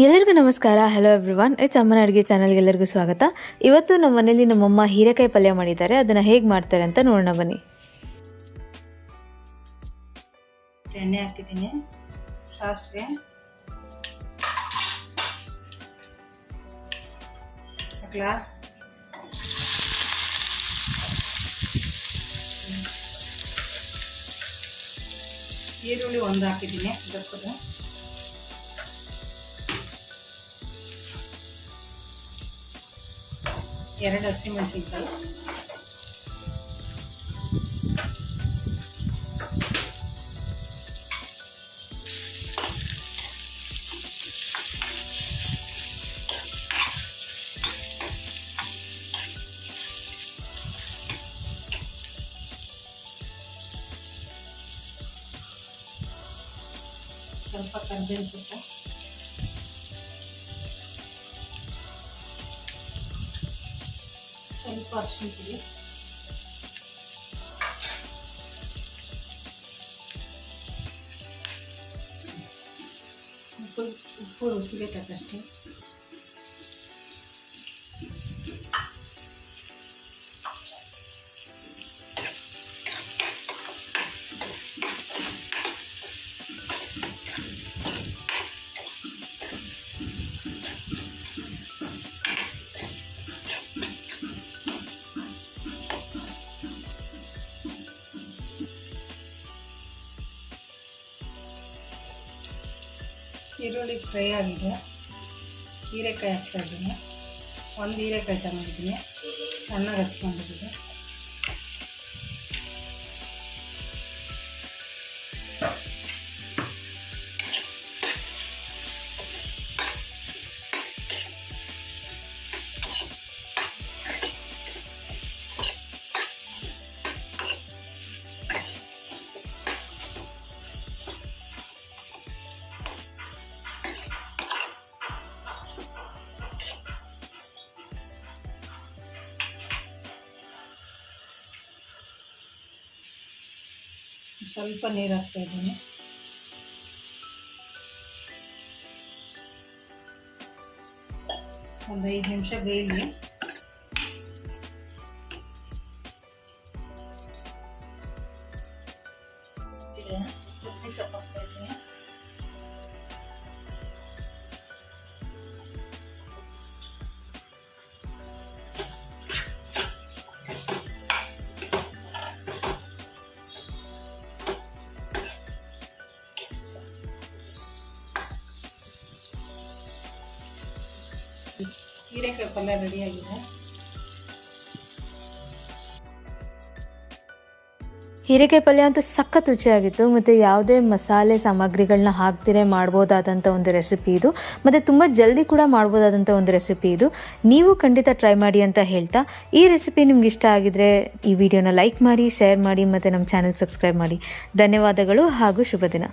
ಎಲ್ಲರಿಗೂ ನಮಸ್ಕಾರ. Hello everyone, it's ಅಮ್ಮನ ಅಡುಗೆ ಚಾನಲ್ಗೆ ಎಲ್ಲರಿಗೂ ಸ್ವಾಗತ. ಇವತ್ತು ನಮ್ಮ ಮನೇಲಿ ನಮ್ಮಮ್ಮ ಹೀರೆಕಾಯಿ ಪಲ್ಯ ಮಾಡಿದ್ದಾರೆ. ಅದನ್ನು ಹೇಗೆ ಮಾಡ್ತಾರೆ ಅಂತ ನೋಡೋಣ ಬನ್ನಿ. ಎಣ್ಣೆ ಹಾಕಿದ್ದೀನಿ, ಸಾಸಿವೆ, ಹಾಕ್ಲಾ, ಈರುಳ್ಳಿ ಒಂದು ಹಾಕಿದ್ದೀನಿ ದಪ್ಪದು, ಎರಡು ಹಸಿಮೆಣಸಿನ್ಕಾಯಿ, ಸ್ವಲ್ಪ ಕರ್ಬೇವಿನ ಸೊಪ್ಪು, ಸ್ವಲ್ಪ ಅರಿಶಿನ ಪುಡಿ, ಉಪ್ಪು ರುಚಿಗೆ ತಕ್ಕಷ್ಟು, ಈರುಳ್ಳಿ ಫ್ರೈ ಆಗಿದೆ. ಹೀರೆಕಾಯಿ ಹಾಕ್ತಾ ಇದ್ದೀನಿ. ಒಂದು ಹೀರೆಕಾಯಿ ತಗೊಂಡಿದ್ದೀನಿ, ಸಣ್ಣಗೆ ಹಚ್ಕೊಂಡಿದ್ದೀನಿ. ಸ್ವಲ್ಪ ನೀರು ಹಾಕ್ತಾ ಇದ್ದೀನಿ. ಒಂದು 5 ನಿಮಿಷ ಬೇಯಲಿ. ಕೊತ್ತಂಬರಿ ಸೊಪ್ಪು ಹಾಕ್ತಾ ಇದ್ದೀನಿ. ಹೀರೆಕಾಯಿ ಪಲ್ಯ ರೆಡಿಯಾಗಿದೆ. ಹೀರೆಕಾಯಿ ಪಲ್ಯ ಅಂತೂ ಸಖತ್ ರುಚಿಯಾಗಿತ್ತು. ಮತ್ತು ಯಾವುದೇ ಮಸಾಲೆ ಸಾಮಗ್ರಿಗಳನ್ನ ಹಾಕ್ತಿರೇ ಮಾಡ್ಬೋದಾದಂಥ ಒಂದು ರೆಸಿಪಿ ಇದು. ಮತ್ತು ತುಂಬ ಜಲ್ದಿ ಕೂಡ ಮಾಡ್ಬೋದಾದಂಥ ಒಂದು ರೆಸಿಪಿ ಇದು. ನೀವು ಖಂಡಿತ ಟ್ರೈ ಮಾಡಿ ಅಂತ ಹೇಳ್ತಾ, ಈ ರೆಸಿಪಿ ನಿಮ್ಗೆ ಇಷ್ಟ ಆಗಿದ್ರೆ ಈ ವಿಡಿಯೋನ ಲೈಕ್ ಮಾಡಿ, ಶೇರ್ ಮಾಡಿ ಮತ್ತು ನಮ್ಮ ಚಾನೆಲ್ ಸಬ್ಸ್ಕ್ರೈಬ್ ಮಾಡಿ. ಧನ್ಯವಾದಗಳು ಹಾಗೂ ಶುಭ ದಿನ.